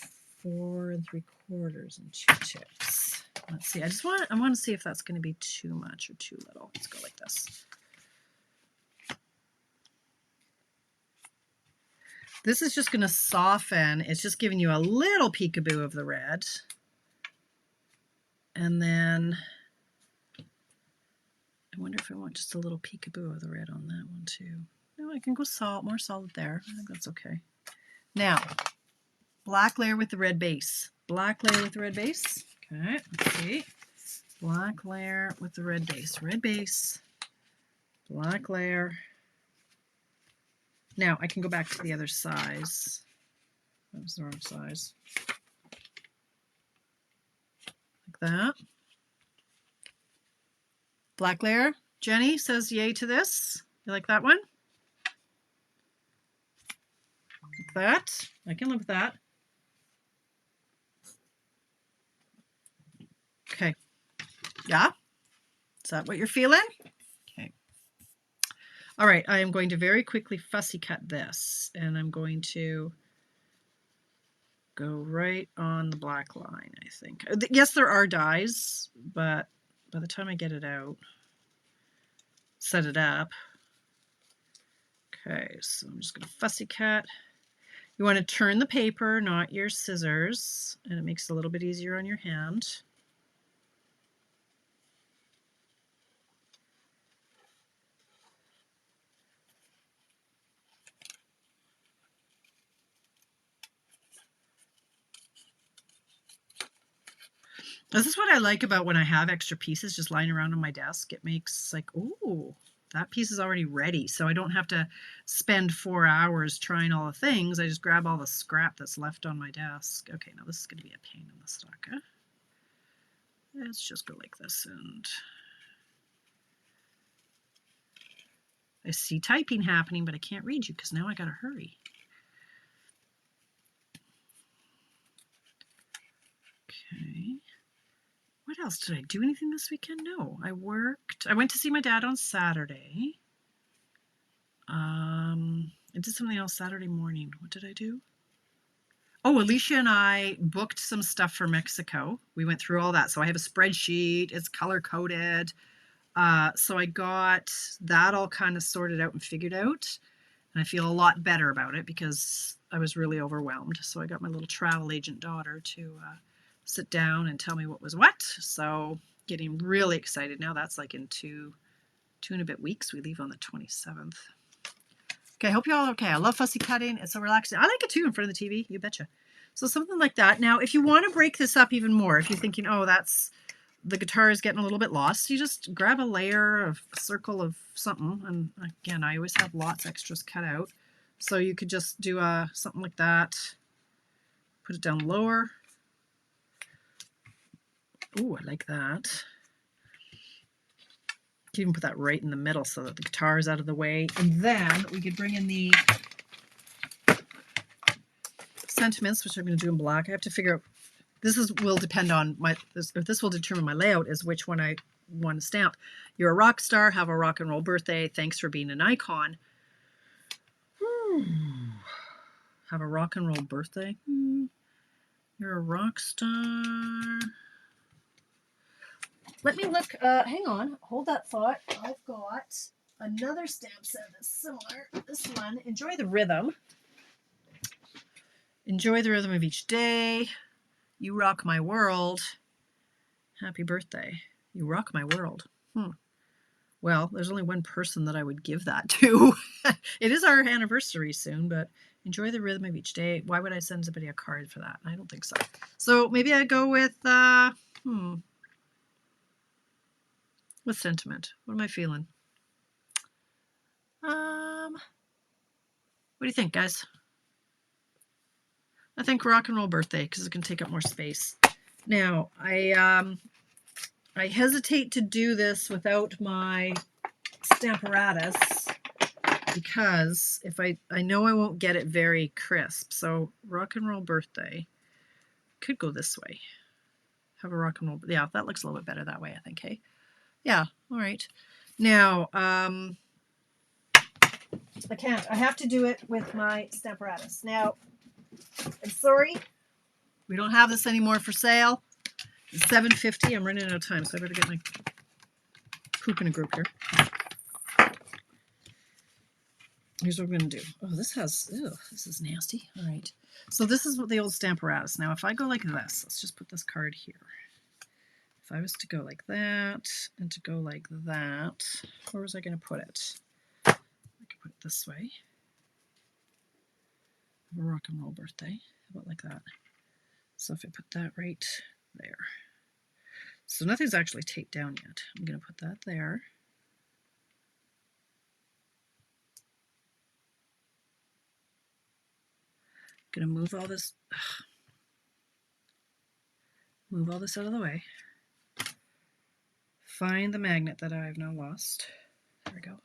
4 3/4 and 2 ticks. Let's see. I want to see if that's going to be too much or too little. Let's go like this. This is just going to soften. It's just giving you a little peekaboo of the red. And then I wonder if I want just a little peekaboo of the red on that one too. No, I can go more solid there. I think that's okay. Now, black layer with the red base. Black layer with the red base. Okay, let's see. Black layer with the red base. Red base, black layer. Now I can go back to the other size. That was the wrong size. Like that. Black layer. Jenny says yay to this. You like that one? Like that. I can live with that. Okay. Yeah? Is that what you're feeling? Okay. All right. I am going to very quickly fussy cut this, and I'm going to go right on the black line, I think. Yes, there are dies, but by the time I get it out, set it up. Okay, so I'm just going to fussy cut. You want to turn the paper, not your scissors, and it makes it a little bit easier on your hand. This is what I like about when I have extra pieces just lying around on my desk. It makes like, ooh, that piece is already ready. So I don't have to spend 4 hours trying all the things. I just grab all the scrap that's left on my desk. Okay, now this is going to be a pain in the sucker. Let's just go like this, and I see typing happening, but I can't read you because now I got to hurry. Okay. What else? Did I do anything this weekend? No, I worked. I went to see my dad on Saturday. I did something else Saturday morning. What did I do? Oh, Alicia and I booked some stuff for Mexico. We went through all that. So I have a spreadsheet. It's color-coded. So I got that all kind of sorted out and figured out. And I feel a lot better about it because I was really overwhelmed. So I got my little travel agent daughter to sit down and tell me what was what. So getting really excited now. That's like in two and a bit weeks. We leave on the 27th. Okay, I hope you're all okay. I love fussy cutting. It's so relaxing. I like it too in front of the TV. You betcha. So something like that. Now, if you want to break this up even more, if you're thinking, oh, the guitar is getting a little bit lost, you just grab a layer of a circle of something. And again, I always have lots extras cut out. So you could just do something like that. Put it down lower. Ooh, I like that. You can even put that right in the middle so that the guitar is out of the way. And then we could bring in the sentiments, which I'm going to do in black. I have to figure out, this will depend on this will determine my layout, is which one I want to stamp. You're a rock star, have a rock and roll birthday. Thanks for being an icon. Have a rock and roll birthday. You're a rock star. Let me look. Hang on. Hold that thought. I've got another stamp set that's similar. This one. Enjoy the rhythm. Enjoy the rhythm of each day. You rock my world. Happy birthday. You rock my world. Well, there's only one person that I would give that to. It is our anniversary soon, but enjoy the rhythm of each day. Why would I send somebody a card for that? I don't think so. So maybe I go with, with sentiment. What am I feeling? What do you think, guys? I think Rock and Roll Birthday, because it can take up more space. Now, I hesitate to do this without my Stamparatus, because if I know I won't get it very crisp. So Rock and Roll Birthday could go this way. Have a rock and roll. Yeah, that looks a little bit better that way, I think. Hey, yeah, all right. Now, I can't. I have to do it with my Stamparatus. Now, I'm sorry, we don't have this anymore for sale. It's $7.50. I'm running out of time, so I better get my poop in a group here. Here's what we're going to do. Oh, this is nasty. All right. So this is what the old Stamparatus. Now, if I go like this, let's just put this card here. If I was to go like that and to go like that, where was I going to put it? I could put it this way. Have a Rock and Roll Birthday. How about like that? So if I put that right there. So nothing's actually taped down yet. I'm going to put that there. Going to move all this out of the way. Find the magnet that I've now lost. There we go.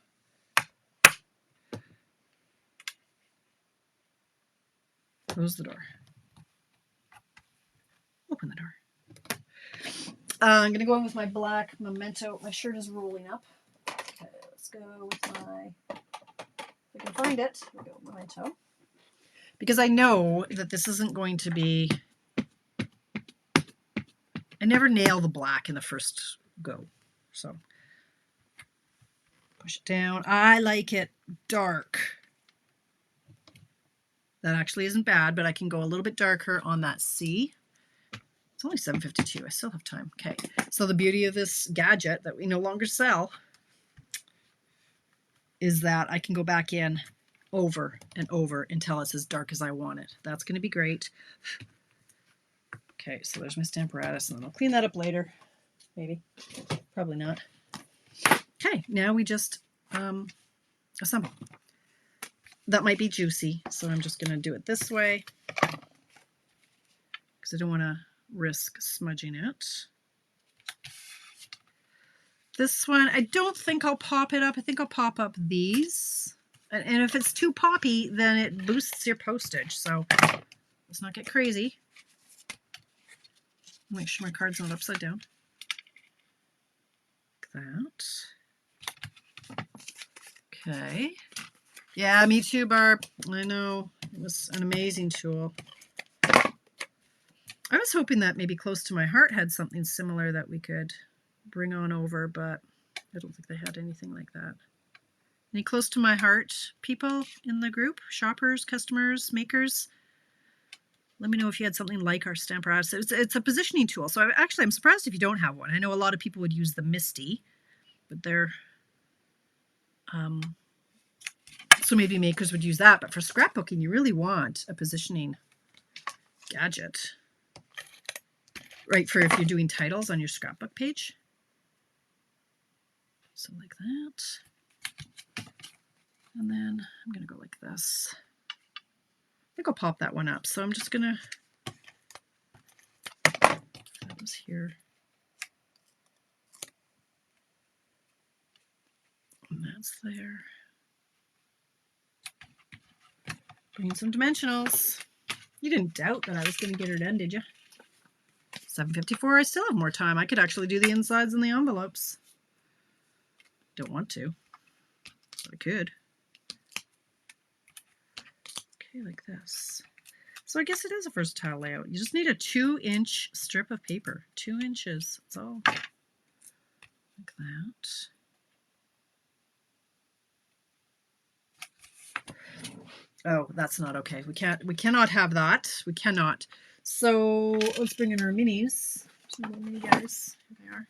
Close the door. Open the door. I'm going to go in with my black Memento. My shirt is rolling up. Okay, let's go with my, if I can find it, here we go, Memento. Because I know that this isn't going to be, I never nail the black in the first go. So push it down. I like it dark. That actually isn't bad, but I can go a little bit darker on that C. It's only $7.52. I still have time. Okay. So the beauty of this gadget that we no longer sell is that I can go back in over and over until it's as dark as I want it. That's going to be great. Okay, so there's my Stamparatus, and then I'll clean that up later. Maybe. Probably not. Okay, now we just assemble. That might be juicy, so I'm just going to do it this way because I don't want to risk smudging it. This one, I don't think I'll pop it up. I think I'll pop up these. And if it's too poppy, then it boosts your postage. So let's not get crazy. Make sure my card's not upside down. Like that. Okay. Yeah, me too, Barb. I know. It was an amazing tool. I was hoping that maybe Close to My Heart had something similar that we could bring on over, but I don't think they had anything like that. Any Close to My Heart people in the group? Shoppers, customers, makers? Let me know if you had something like our Stamparatus. It's a positioning tool, so I'm surprised if you don't have one. I know a lot of people would use the Misty, but they're... so maybe makers would use that, but for scrapbooking, you really want a positioning gadget. Right, for if you're doing titles on your scrapbook page. So like that. And then I'm going to go like this. I think I'll pop that one up. So I'm just going to, that was here. And that's there. Bring some dimensionals. You didn't doubt that I was going to get her done, did you? $7.54. I still have more time. I could actually do the insides and the envelopes. Don't want to, but I could. Okay, like this. So I guess it is a versatile layout. You just need a 2-inch strip of paper. 2 inches. That's all. Like that. Oh, that's not okay. We cannot have that. We cannot. So let's bring in our minis. Some little mini guys. Here they are.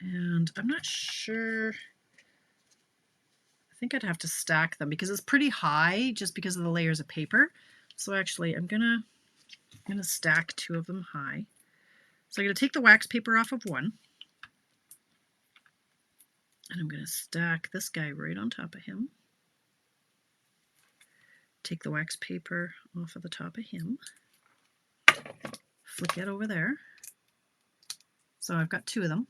And I'm not sure. I think I'd have to stack them because it's pretty high just because of the layers of paper. So actually I'm gonna stack 2 of them high. So I'm gonna take the wax paper off of one. And I'm gonna stack this guy right on top of him. take the wax paper off of the top of him. Flick it over there. So I've got 2 of them.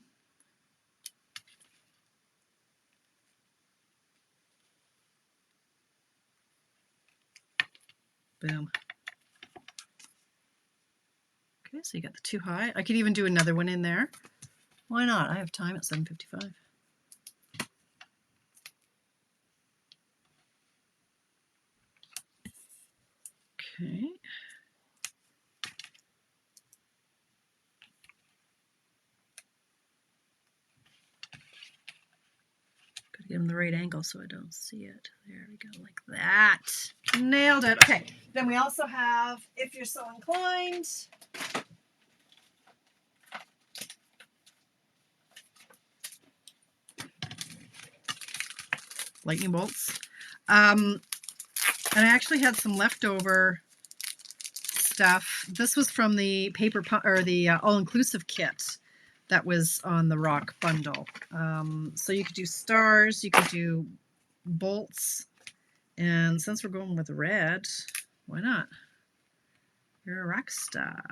Boom. Okay, so you got the 2 high. I could even do another one in there. Why not? I have time at 7:55. Okay. Gotta get him the right angle so I don't see it. There we go, like that. Nailed it. Okay, then we also have, if you're so inclined, lightning bolts. And I actually had some leftover stuff. This was from the paper or the all-inclusive kit that was on the rock bundle. So you could do stars, you could do bolts, and since we're going with red, why not? You're a rock star,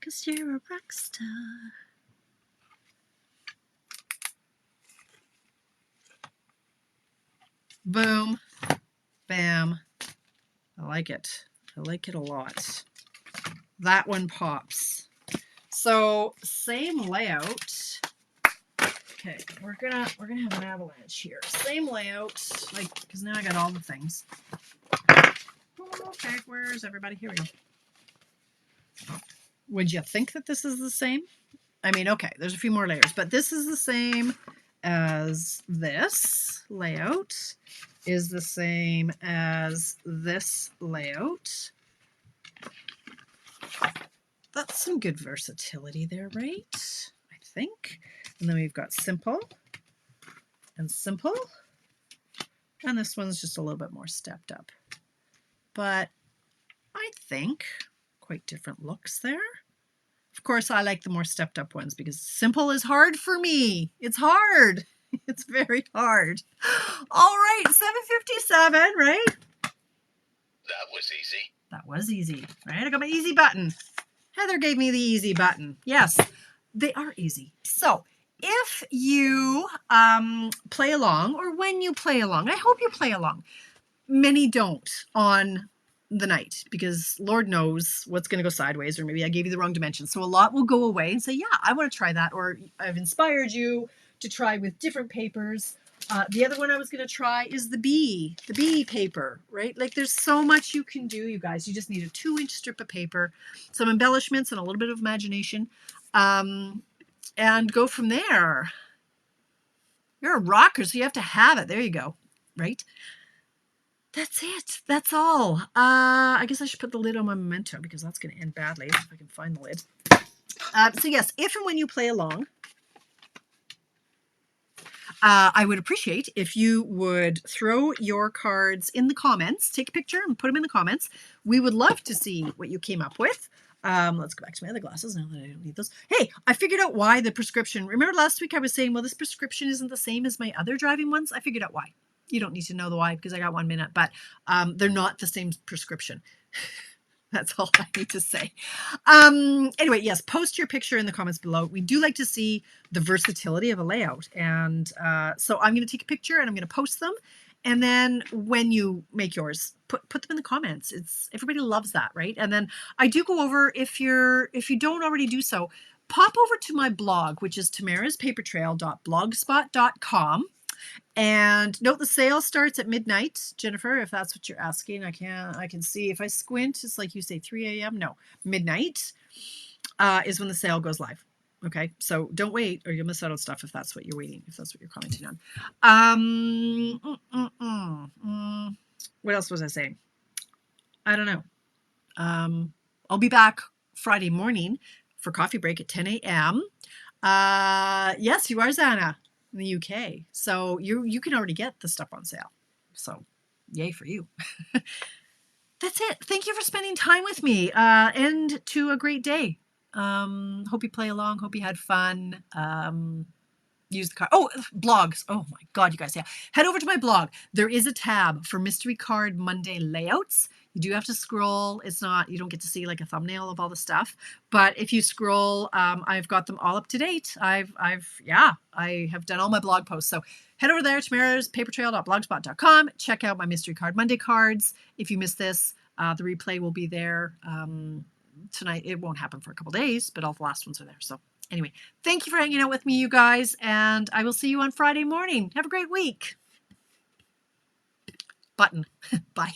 'cause you're a rock star. Boom, bam. I like it. I like it a lot. That one pops. So same layout. Okay, we're gonna have an avalanche here. Same layout, like, because now I got all the things. Okay, where's everybody? Here we go. Would you think that this is the same? I mean, okay, there's a few more layers, but this is the same as this layout, is the same as this layout. That's some good versatility there, right? I think. And then we've got simple and simple. And this one's just a little bit more stepped up. But I think quite different looks there. Of course, I like the more stepped up ones because simple is hard for me. It's hard. It's very hard. All right, 7:57, right? That was easy. That was easy, right? I got my easy button. Heather gave me the easy button. Yes, they are easy. So if you play along, or when you play along, I hope you play along. Many don't on the night because Lord knows what's going to go sideways, or maybe I gave you the wrong dimension. So a lot will go away and say, yeah, I want to try that, or I've inspired you to try with different papers. The other one I was going to try is the bee paper, right? Like there's so much you can do, you guys. You just need a 2-inch strip of paper, some embellishments, and a little bit of imagination, and go from there. You're a rocker, so you have to have it. There you go, right? That's it. That's all. I guess I should put the lid on my memento because that's going to end badly if I can find the lid. So yes, if and when you play along, I would appreciate if you would throw your cards in the comments, take a picture and put them in the comments. We would love to see what you came up with. Let's go back to my other glasses now that I don't need those. Hey, I figured out why the prescription. Remember last week I was saying, well, this prescription isn't the same as my other driving ones. I figured out why. You don't need to know the why because I got 1 minute, but they're not the same prescription. That's all I need to say. Anyway, yes, post your picture in the comments below. We do like to see the versatility of a layout. And so I'm going to take a picture and I'm going to post them. And then when you make yours, put them in the comments. Everybody loves that, right? And then I do go over, if you don't already do so, pop over to my blog, which is tamaraspapertrail.blogspot.com. And note the sale starts at midnight, Jennifer, if that's what you're asking. I can see if I squint, it's like you say 3 a.m. No, midnight is when the sale goes live. Okay, so don't wait or you'll miss out on stuff if that's what you're waiting, if that's what you're commenting on. What else was I saying? I don't know. I'll be back Friday morning for coffee break at 10 a.m. Yes, you are, Zana, in the UK. So you can already get the stuff on sale. So yay for you. That's it. Thank you for spending time with me. And to a great day. Hope you play along. Hope you had fun. use the card. Oh, blogs. Oh my God, you guys. Yeah. Head over to my blog. There is a tab for Mystery Card Monday layouts. You do have to scroll. It's not, you don't get to see like a thumbnail of all the stuff. But if you scroll, I've got them all up to date. I have done all my blog posts. So head over there, tamaraspapertrail.blogspot.com. Check out my Mystery Card Monday cards. If you missed this, the replay will be there tonight. It won't happen for a couple days, but all the last ones are there. So anyway, thank you for hanging out with me, you guys, and I will see you on Friday morning. Have a great week. Button. Bye.